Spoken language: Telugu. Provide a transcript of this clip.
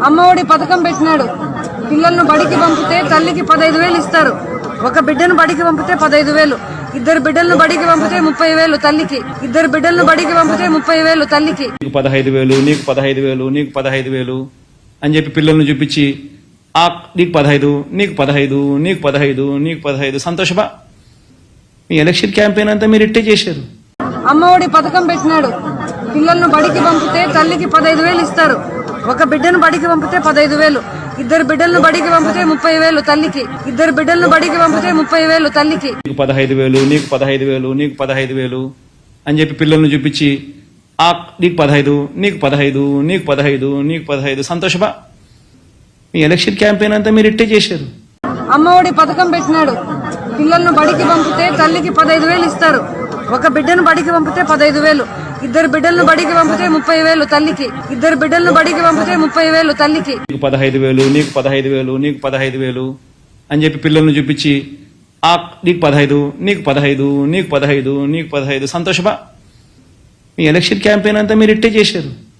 అమ్మఒడి పథకం పెట్టినాడు. పిల్లలను బడికి పంపితే తల్లికి 15,000 ఇస్తారు. ఒక బిడ్డను బడికి పంపితే 15,000, ఇద్దరు బిడ్డలను బడికి పంపితే 30,000 తల్లికి, ఇద్దరు బిడ్డలను బడికి పంపితే 30,000 తల్లికి. నీకు 15,000, నీకు 15,000, నీకు 15,000 అని చెప్పి పిల్లల్ని చూపించి నీకు 15, నీకు 15, నీకు 15, నీకు 15 సంతోషమా? మీ ఎలక్షన్ క్యాంపెయిన్ అంతా మీరు ఇట్టే చేశారు. అమ్మఒడి పథకం పెట్టినాడు. పిల్లలను బడికి పంపితే తల్లికి 15,000 ఇస్తారు. ఒక బిడ్డను బడికి పంపితే 15,000, ఇద్దరు బిడ్డలను బడికి పంపితే 30,000 తల్లికి, ఇద్దరు బిడ్డలను బడికి పంపితే 30,000 తల్లికి. నీకు 15,000, నీకు 15,000, నీకు 15,000 అని చెప్పి పిల్లల్ని చూపించి నీకు 15, నీకు 15, నీకు 15, నీకు 15 సంతోషమా? మీ ఎలక్షన్ క్యాంపెయిన్ అంతా మీరు ఇట్టే చేశారు. అమ్మఒడి పథకం పెట్టినాడు. పిల్లలను బడికి పంపితే తల్లికి 15,000 ఇస్తారు. ఒక బిడ్డను బడికి పంపితే 15,000, ఇద్దరు బిడ్డలను బడికి పంపితే 30,000 తల్లికి, ఇద్దరు బిడ్డలను బడికి పంపితే 30,000 తల్లికి. నీకు 15,000, నీకు 15,000, నీకు 15,000 అని చెప్పి పిల్లల్ని చూపించి నీకు 15, నీకు 15, నీకు 15, నీకు 15 సంతోషమా? మీ ఎలక్షన్ క్యాంపెయిన్ అంతా మీరు ఇట్టే చేశారు.